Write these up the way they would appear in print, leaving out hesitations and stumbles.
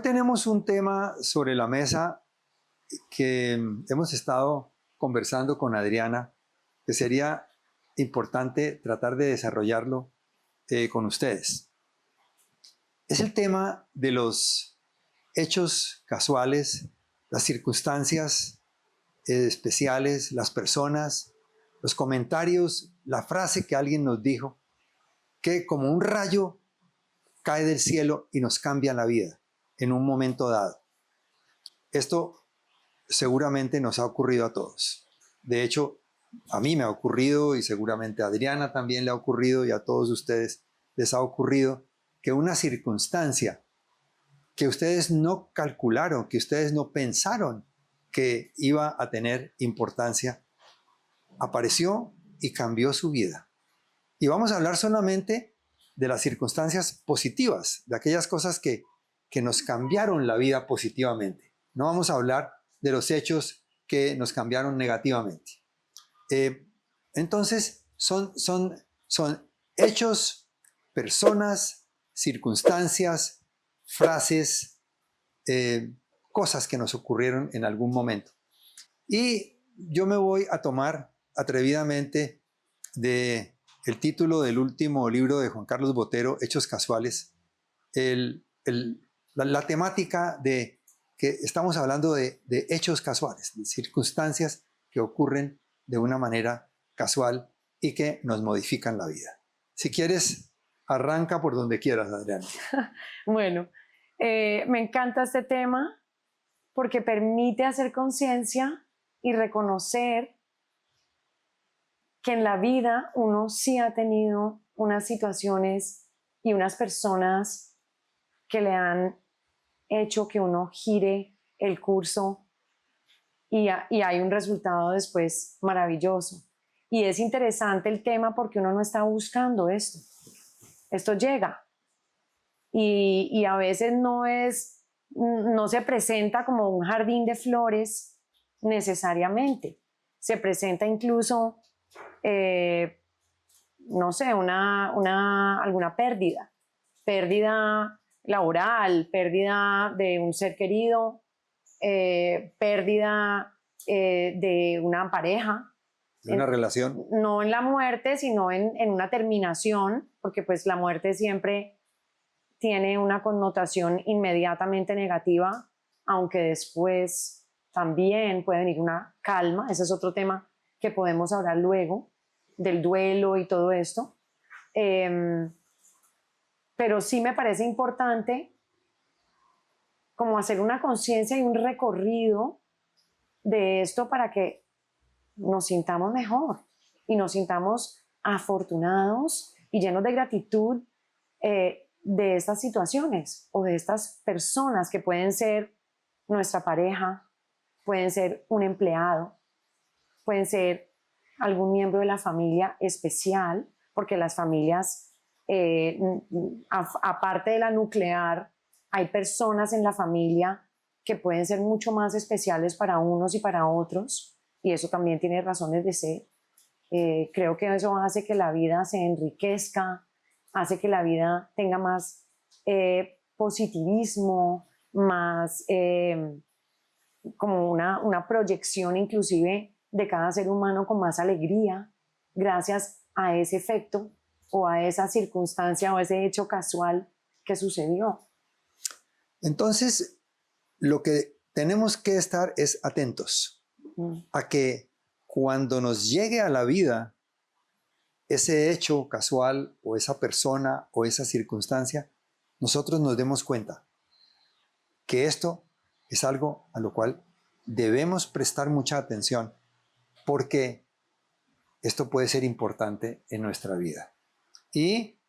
tenemos un tema sobre la mesa que hemos estado conversando con Adriana, que sería importante tratar de desarrollarlo con ustedes. Es el tema de los hechos casuales, las circunstancias especiales, las personas, los comentarios, la frase que alguien nos dijo, que como un rayo cae del cielo y nos cambia la vida en un momento dado. Esto seguramente nos ha ocurrido a todos. De hecho, a mí me ha ocurrido y seguramente a Adriana también le ha ocurrido y a todos ustedes les ha ocurrido que una circunstancia que ustedes no calcularon, que ustedes no pensaron que iba a tener importancia, apareció y cambió su vida. Y vamos a hablar solamente de las circunstancias positivas, de aquellas cosas que nos cambiaron la vida positivamente. No vamos a hablar de los hechos que nos cambiaron negativamente. Entonces, son hechos, personas, circunstancias, frases, cosas que nos ocurrieron en algún momento. Y yo me voy a tomar atrevidamente de el título del último libro de Juan Carlos Botero, Hechos Casuales, la temática de que estamos hablando de hechos casuales, de circunstancias que ocurren de una manera casual y que nos modifican la vida. Si quieres, arranca por donde quieras, Adriana. Bueno, me encanta este tema porque permite hacer conciencia y reconocer que en la vida uno sí ha tenido unas situaciones y unas personas que le han hecho que uno gire el curso y hay un resultado después maravilloso. Y es interesante el tema porque uno no está buscando esto. Esto llega. Y a veces no se presenta como un jardín de flores necesariamente. Se presenta incluso, no sé, alguna pérdida laboral, pérdida de un ser querido, pérdida de una pareja. De una relación. No en la muerte, sino en una terminación, porque pues la muerte siempre tiene una connotación inmediatamente negativa, aunque después también puede venir una calma. Ese es otro tema que podemos hablar luego, del duelo y todo esto. Pero sí me parece importante como hacer una conciencia y un recorrido de esto para que nos sintamos mejor y nos sintamos afortunados y llenos de gratitud de estas situaciones o de estas personas que pueden ser nuestra pareja, pueden ser un empleado, pueden ser algún miembro de la familia especial, porque las familias, aparte de la nuclear, hay personas en la familia que pueden ser mucho más especiales para unos y para otros, y eso también tiene razones de ser. Creo que eso hace que la vida se enriquezca, hace que la vida tenga más positivismo, más como una proyección inclusive de cada ser humano con más alegría, gracias a ese efecto o a esa circunstancia o ese hecho casual que sucedió. Entonces, lo que tenemos que estar es atentos a que cuando nos llegue a la vida ese hecho casual o esa persona o esa circunstancia, nosotros nos demos cuenta que esto es algo a lo cual debemos prestar mucha atención porque esto puede ser importante en nuestra vida. Y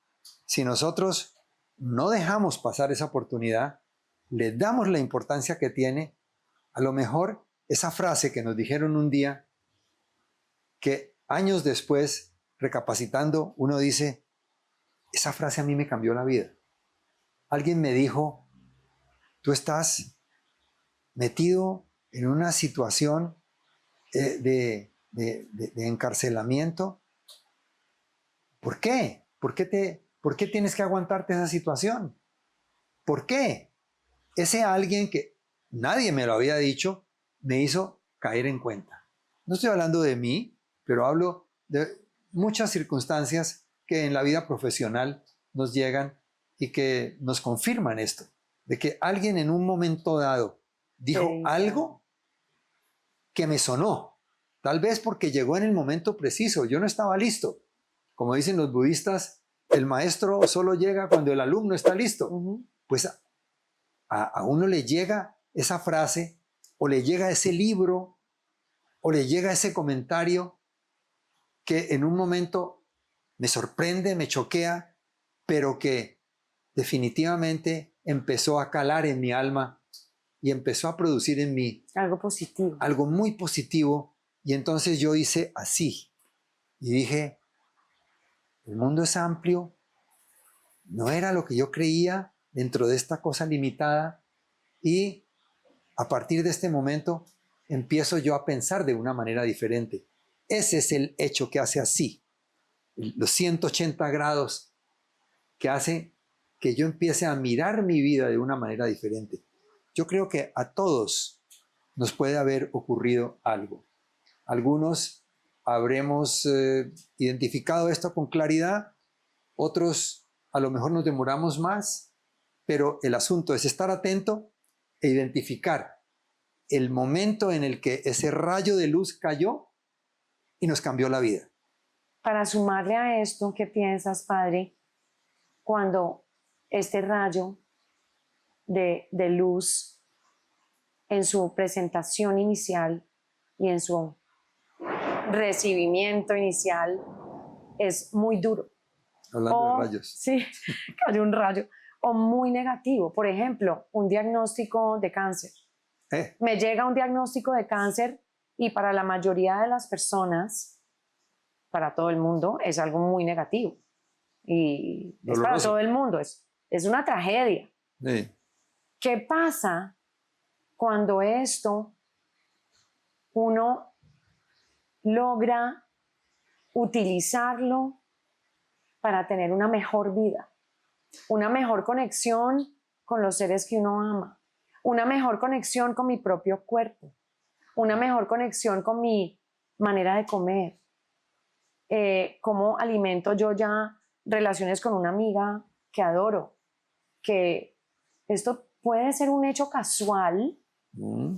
si nosotros no dejamos pasar esa oportunidad, le damos la importancia que tiene, a lo mejor esa frase que nos dijeron un día, que años después, recapacitando, uno dice, esa frase a mí me cambió la vida. Alguien me dijo, tú estás metido en una situación de encarcelamiento. ¿Por qué? ¿Por qué tienes que aguantarte esa situación? ¿Por qué? ese alguien que nadie me lo había dicho, me hizo caer en cuenta. No estoy hablando de mí, pero hablo de muchas circunstancias que en la vida profesional nos llegan y que nos confirman esto, de que alguien en un momento dado dijo Sí, algo que me sonó, tal vez porque llegó en el momento preciso, yo no estaba listo. Como dicen los budistas, el maestro solo llega cuando el alumno está listo. Ujú. Pues a uno le llega esa frase, o le llega ese libro, o le llega ese comentario que en un momento me sorprende, me choquea, pero que definitivamente empezó a calar en mi alma y empezó a producir en mí Algo positivo. algo muy positivo. Y entonces yo hice así y dije, el mundo es amplio, no era lo que yo creía dentro de esta cosa limitada, y a partir de este momento empiezo yo a pensar de una manera diferente. Ese es el hecho que hace así, los 180 grados que hace que yo empiece a mirar mi vida de una manera diferente. Yo creo que a todos nos puede haber ocurrido algo. Algunos habremos identificado esto con claridad, otros a lo mejor nos demoramos más, pero el asunto es estar atento e identificar el momento en el que ese rayo de luz cayó y nos cambió la vida. Para sumarle a esto, ¿qué piensas, padre, cuando este rayo de luz en su presentación inicial y en su recibimiento inicial es muy duro? Hablando de rayos. Sí, cayó un rayo. O muy negativo. Por ejemplo, un diagnóstico de cáncer. Me llega un diagnóstico de cáncer y para la mayoría de las personas, para todo el mundo, es algo muy negativo. Y es para todo el mundo, es una tragedia. Sí. ¿Qué pasa cuando esto uno logra utilizarlo para tener una mejor vida, una mejor conexión con los seres que uno ama, una mejor conexión con mi propio cuerpo, una mejor conexión con mi manera de comer, cómo alimento yo ya relaciones con una amiga que adoro, que esto puede ser un hecho casual,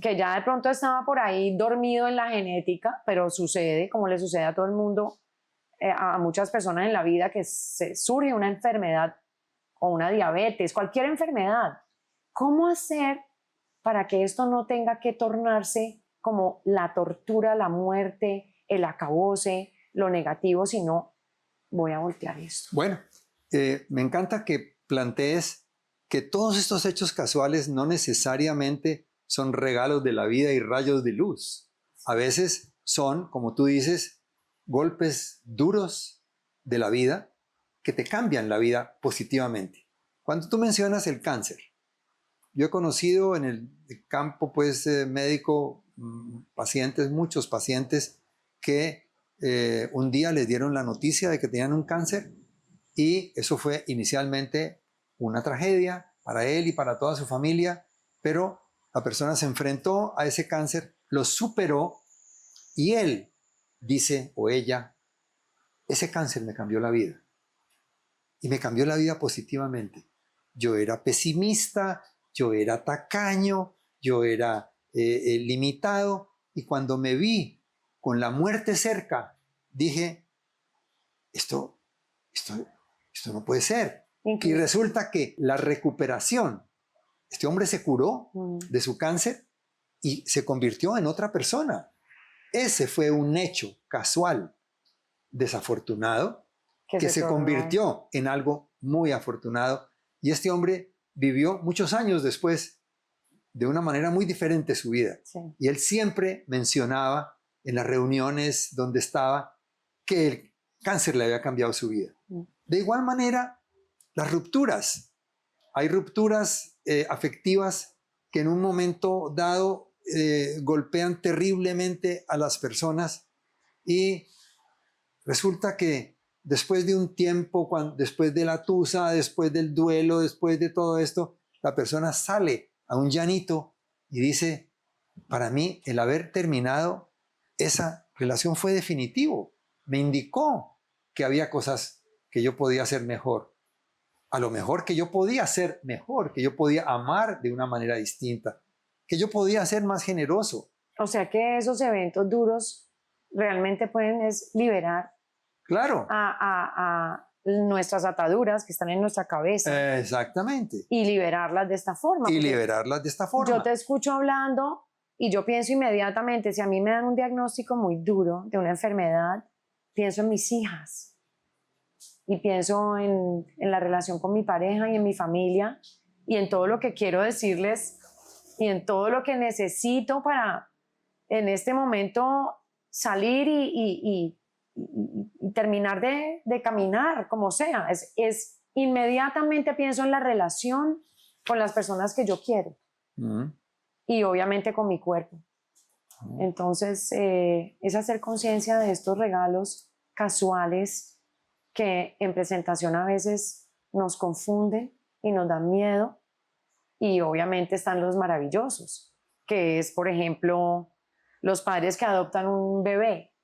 que ya de pronto estaba por ahí dormido en la genética, pero sucede, como le sucede a todo el mundo, a muchas personas en la vida, que se surge una enfermedad o una diabetes, cualquier enfermedad. ¿Cómo hacer para que esto no tenga que tornarse como la tortura, la muerte, el acabose, lo negativo, sino voy a voltear esto? Bueno, me encanta que plantees que todos estos hechos casuales no necesariamente son regalos de la vida y rayos de luz. A veces son, como tú dices, golpes duros de la vida que te cambian la vida positivamente. Cuando tú mencionas el cáncer, yo he conocido en el campo médico pacientes, muchos pacientes que un día les dieron la noticia de que tenían un cáncer, y eso fue inicialmente una tragedia para él y para toda su familia, pero la persona se enfrentó a ese cáncer, lo superó, y él dice, o ella, ese cáncer me cambió la vida. Y me cambió la vida positivamente. Yo era pesimista, yo era tacaño, yo era limitado, y cuando me vi con la muerte cerca, dije, esto no puede ser. Y resulta que la recuperación, este hombre se curó de su cáncer y se convirtió en otra persona. Ese fue un hecho casual, desafortunado, que se convirtió en algo muy afortunado, y este hombre vivió muchos años después de una manera muy diferente su vida. Sí. Y él siempre mencionaba en las reuniones donde estaba que el cáncer le había cambiado su vida. De igual manera, las rupturas. Hay rupturas afectivas que en un momento dado golpean terriblemente a las personas, y resulta que después de un tiempo, después de la tusa, después del duelo, después de todo esto, la persona sale a un llanito y dice, para mí el haber terminado esa relación fue definitivo. Me indicó que había cosas que yo podía hacer mejor. A lo mejor que yo podía ser mejor, que yo podía amar de una manera distinta, que yo podía ser más generoso. O sea que esos eventos duros realmente pueden es liberar Claro. a nuestras ataduras que están en nuestra cabeza. Exactamente. Y liberarlas de esta forma. Y liberarlas de esta forma. Yo te escucho hablando y yo pienso inmediatamente, si a mí me dan un diagnóstico muy duro de una enfermedad, pienso en mis hijas y pienso en la relación con mi pareja y en mi familia y en todo lo que quiero decirles y en todo lo que necesito para en este momento salir y terminar de caminar, como sea. Es inmediatamente pienso en la relación con las personas que yo quiero y obviamente con mi cuerpo. Entonces, es hacer conciencia de estos regalos casuales que en presentación a veces nos confunden y nos dan miedo, y obviamente están los maravillosos, que es, por ejemplo, los padres que adoptan un bebé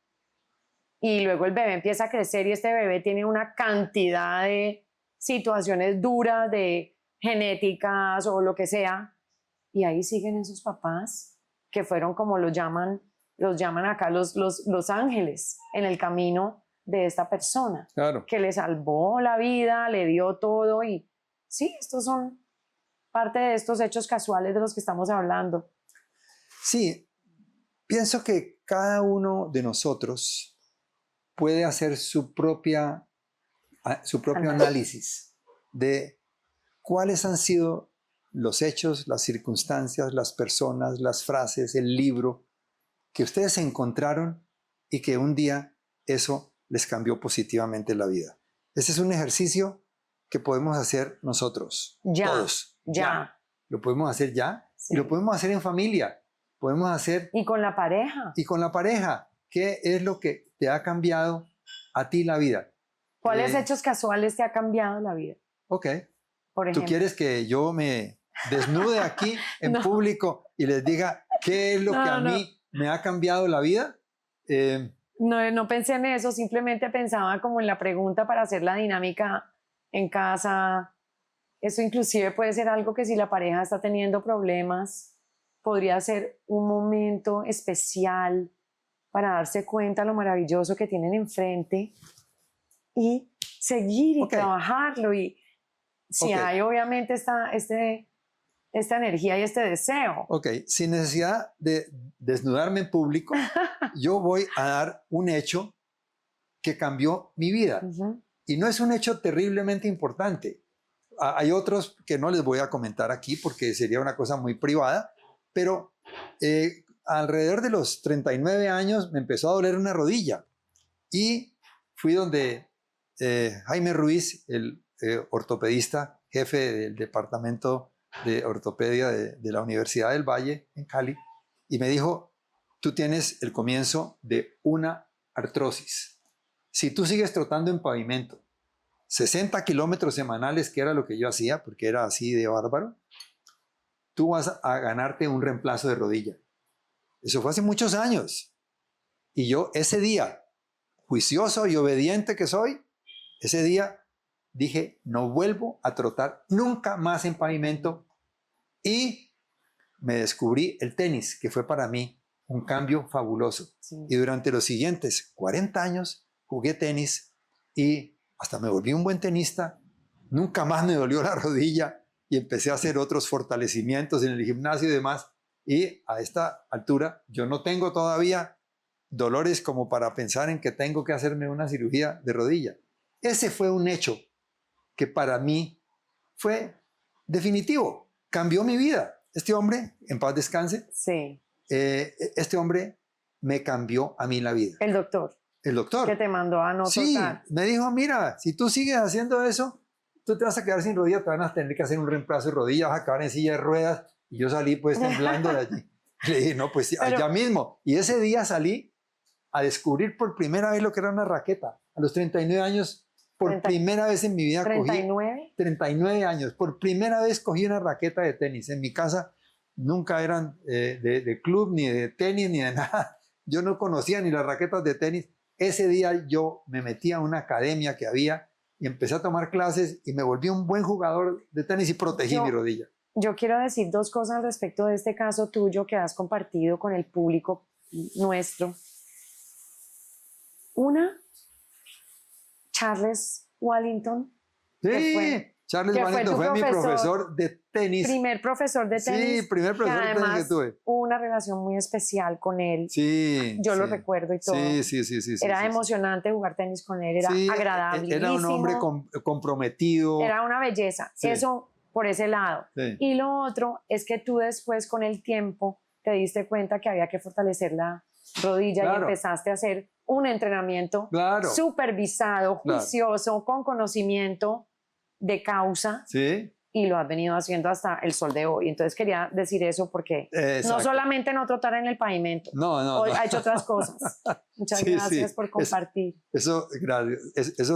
y luego el bebé empieza a crecer y este bebé tiene una cantidad de situaciones duras de genéticas o lo que sea, y ahí siguen esos papás que fueron, como los llaman acá los ángeles en el camino de esta persona, claro, que le salvó la vida, le dio todo. Y sí, estos son parte de estos hechos casuales de los que estamos hablando. Sí, pienso que cada uno de nosotros puede hacer su propio análisis de cuáles han sido los hechos, las circunstancias, las personas, las frases, el libro que ustedes encontraron y que un día eso les cambió positivamente la vida. Ese es un ejercicio que podemos hacer nosotros, todos. Ya. Lo podemos hacer ya, sí. Y lo podemos hacer en familia. Podemos hacer... Y con la pareja. Y con la pareja. ¿Qué es lo que te ha cambiado a ti la vida? ¿Cuáles hechos casuales te ha cambiado la vida? Ok. Por ejemplo. ¿Tú quieres que yo me desnude aquí en público y les diga qué es lo que a mí me ha cambiado la vida? No pensé en eso, simplemente pensaba como en la pregunta para hacer la dinámica en casa. Eso inclusive puede ser algo que si la pareja está teniendo problemas, podría ser un momento especial para darse cuenta lo maravilloso que tienen enfrente y seguir y trabajarlo. Y si hay obviamente esta energía y este deseo. Ok, sin necesidad de desnudarme en público, yo voy a dar un hecho que cambió mi vida. Y no es un hecho terriblemente importante. Hay otros que no les voy a comentar aquí porque sería una cosa muy privada, pero alrededor de los 39 años me empezó a doler una rodilla y fui donde Jaime Ruiz, el ortopedista, jefe del departamento de ortopedia de la Universidad del Valle en Cali, y me dijo, tú tienes el comienzo de una artrosis. Si tú sigues trotando en pavimento 60 kilómetros semanales, que era lo que yo hacía, porque era así de bárbaro, tú vas a ganarte un reemplazo de rodilla. Eso fue hace muchos años. Y yo ese día, juicioso y obediente que soy, ese día dije, no vuelvo a trotar nunca más en pavimento, y me descubrí el tenis, que fue para mí un cambio fabuloso. Sí. Y durante los siguientes 40 años jugué tenis y hasta me volví un buen tenista. Nunca más me dolió la rodilla y empecé a hacer otros fortalecimientos en el gimnasio y demás. Y a esta altura yo no tengo todavía dolores como para pensar en que tengo que hacerme una cirugía de rodilla. Ese fue un hecho que para mí fue definitivo. Cambió mi vida. Este hombre, en paz descanse, sí. Este hombre me cambió a mí la vida. El doctor. El doctor. Que te mandó a no Sí, trotar. me dijo, mira, si tú sigues haciendo eso, tú te vas a quedar sin rodilla, te van a tener que hacer un reemplazo de rodilla, vas a acabar en silla de ruedas. Y yo salí pues temblando de allí. Le dije, no, pues allá mismo. Y ese día salí a descubrir por primera vez lo que era una raqueta. A los 39 años, Por 30, primera vez en mi vida 39. 39 años, por primera vez cogí una raqueta de tenis. En mi casa nunca eran de club, ni de tenis, ni de nada. Yo no conocía ni las raquetas de tenis. Ese día yo me metí a una academia que había y empecé a tomar clases y me volví un buen jugador de tenis y protegí mi rodilla. Yo quiero decir dos cosas al respecto de este caso tuyo que has compartido con el público nuestro. Una, Charles Wellington. Sí, Charles Wellington fue mi profesor de tenis. Primer profesor de tenis. Sí, primer profesor de tenis que tuve. Hubo una relación muy especial con él. Sí. Yo lo recuerdo y todo. Sí. Era emocionante jugar tenis con él, era agradable. Era un hombre comprometido. Era una belleza. Sí. Eso por ese lado. Sí. Y lo otro es que tú después con el tiempo te diste cuenta que había que fortalecer la rodilla y empezaste a hacer un entrenamiento supervisado, juicioso, con conocimiento de causa. Sí. Y lo has venido haciendo hasta el sol de hoy. Entonces quería decir eso porque no solamente no trotar en el pavimento, ha hecho otras cosas. Muchas gracias por compartir. Eso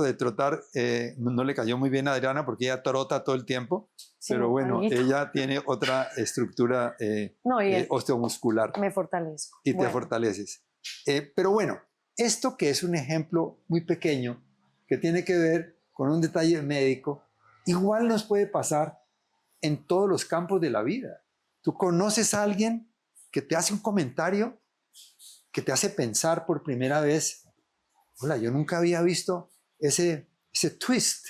de trotar no le cayó muy bien a Adriana porque ella trota todo el tiempo, pero bueno, ella tiene otra estructura osteomuscular. Me fortalezco. Y te fortaleces. Pero bueno, esto que es un ejemplo muy pequeño que tiene que ver con un detalle médico, igual nos puede pasar en todos los campos de la vida. Tú conoces a alguien que te hace un comentario que te hace pensar por primera vez, hola, yo nunca había visto ese twist.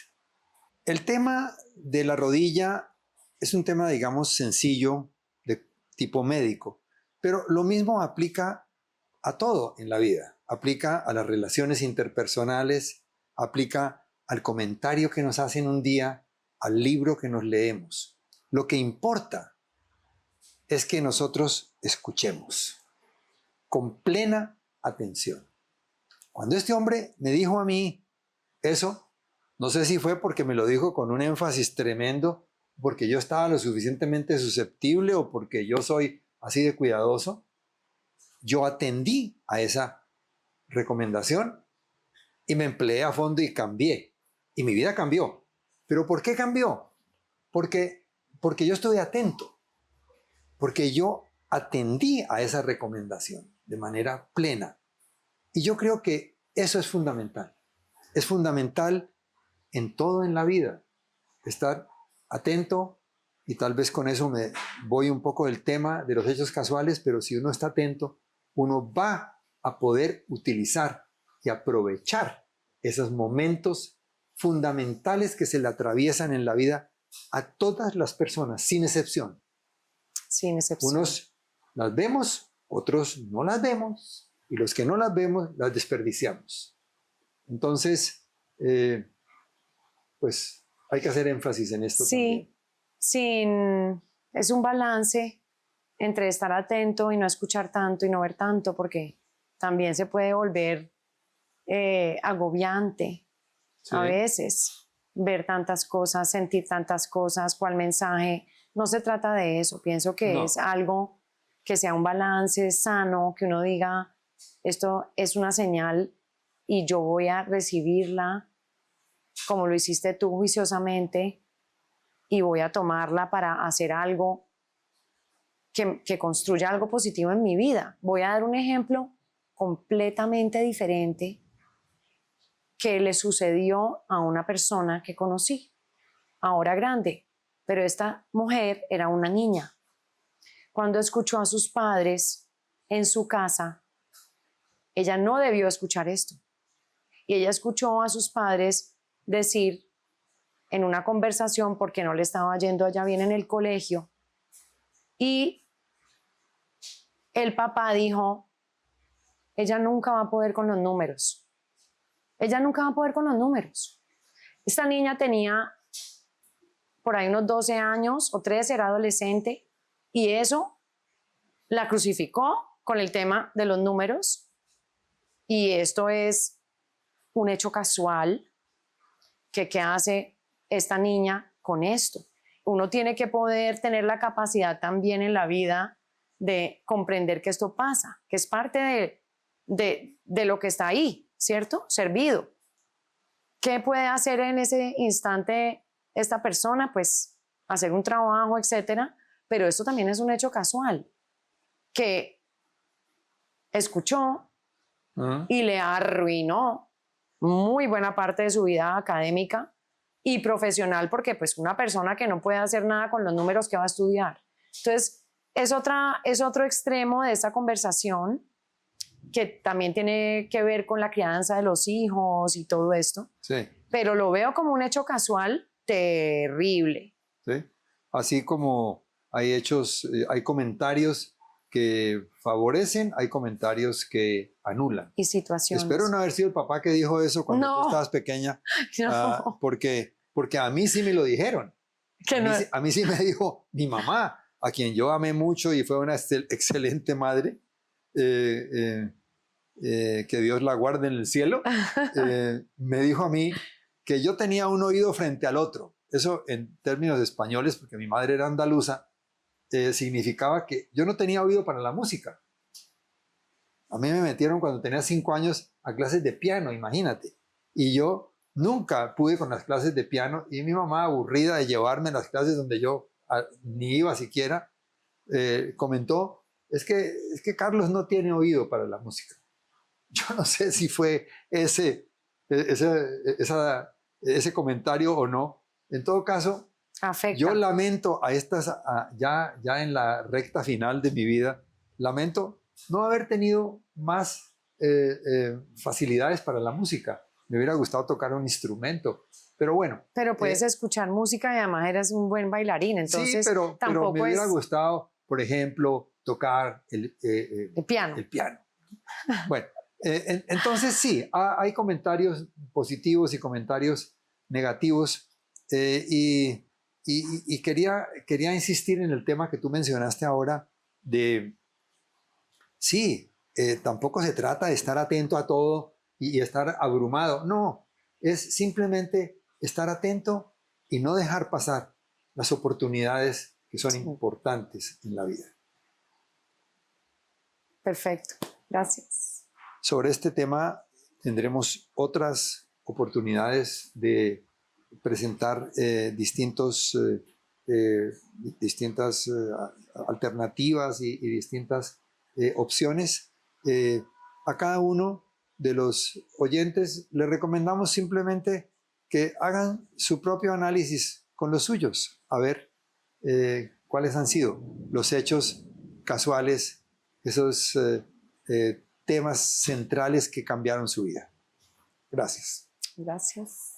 El tema de la rodilla es un tema, digamos, sencillo de tipo médico, pero lo mismo aplica a todo en la vida. Aplica a las relaciones interpersonales, aplica al comentario que nos hacen un día, al libro que nos leemos. Lo que importa es que nosotros escuchemos con plena atención. Cuando este hombre me dijo a mí eso, no sé si fue porque me lo dijo con un énfasis tremendo, porque yo estaba lo suficientemente susceptible o porque yo soy así de cuidadoso, yo atendí a esa recomendación y me empleé a fondo y cambié. Y mi vida cambió. ¿Pero por qué cambió? Porque yo estuve atento, porque yo atendí a esa recomendación de manera plena. Y yo creo que eso es fundamental. Es fundamental en todo en la vida, estar atento, y tal vez con eso me voy un poco del tema de los hechos casuales, pero si uno está atento, uno va a poder utilizar y aprovechar esos momentos fundamentales que se le atraviesan en la vida a todas las personas, sin excepción. Sin excepción. Unos las vemos, otros no las vemos, y los que no las vemos las desperdiciamos. Entonces, pues hay que hacer énfasis en esto también. Es un balance entre estar atento y no escuchar tanto y no ver tanto, porque también se puede volver agobiante. Sí. A veces, ver tantas cosas, sentir tantas cosas, cuál mensaje. No se trata de eso. Pienso que es algo que sea un balance sano, que uno diga, esto es una señal y yo voy a recibirla como lo hiciste tú juiciosamente y voy a tomarla para hacer algo que construya algo positivo en mi vida. Voy a dar un ejemplo completamente diferente que le sucedió a una persona que conocí, ahora grande, pero esta mujer era una niña. Cuando escuchó a sus padres en su casa, ella no debió escuchar esto. Y ella escuchó a sus padres decir en una conversación, porque no le estaba yendo allá bien en el colegio, y el papá dijo, ella nunca va a poder con los números. Ella nunca va a poder con los números. Esta niña tenía por ahí unos 12 años o 13, era adolescente, y eso la crucificó con el tema de los números. Y esto es un hecho casual que hace esta niña con esto. Uno tiene que poder tener la capacidad también en la vida de comprender que esto pasa, que es parte de lo que está ahí, ¿cierto? Servido. ¿Qué puede hacer en ese instante esta persona? Pues hacer un trabajo, etcétera. Pero esto también es un hecho casual, que escuchó y le arruinó muy buena parte de su vida académica y profesional, porque pues una persona que no puede hacer nada con los números que va a estudiar. Entonces, es otro extremo de esta conversación que también tiene que ver con la crianza de los hijos y todo esto. Sí. Pero lo veo como un hecho casual terrible. ¿Sí? Así como hay hechos, hay comentarios que favorecen, hay comentarios que anulan. Y situaciones. Espero no haber sido el papá que dijo eso cuando No. tú estabas pequeña, No. porque a mí sí me lo dijeron. Que no. A mí sí me dijo mi mamá, a quien yo amé mucho y fue una excelente madre, que Dios la guarde en el cielo, me dijo a mí que yo tenía un oído frente al otro. Eso en términos españoles, porque mi madre era andaluza, significaba que yo no tenía oído para la música. A mí me metieron cuando tenía 5 años a clases de piano, imagínate. Y yo nunca pude con las clases de piano y mi mamá, aburrida de llevarme a las clases donde yo ni iba siquiera, comentó, es que Carlos no tiene oído para la música. Yo no sé si fue ese comentario o no. En todo caso, Afecta. yo lamento ya en la recta final de mi vida, lamento no haber tenido más facilidades para la música. Me hubiera gustado tocar un instrumento, pero bueno. Pero puedes escuchar música y además eres un buen bailarín, entonces sí, pero me hubiera gustado, por ejemplo, tocar el piano. El piano. Bueno, entonces sí, hay comentarios positivos y comentarios negativos, y quería insistir en el tema que tú mencionaste ahora de, sí, tampoco se trata de estar atento a todo y estar abrumado, no, es simplemente estar atento y no dejar pasar las oportunidades que son importantes en la vida. Perfecto, gracias. Sobre este tema tendremos otras oportunidades de presentar distintas alternativas y distintas opciones. A cada uno de los oyentes le recomendamos simplemente que hagan su propio análisis con los suyos, a ver cuáles han sido los hechos casuales, esos temas centrales que cambiaron su vida. Gracias. Gracias.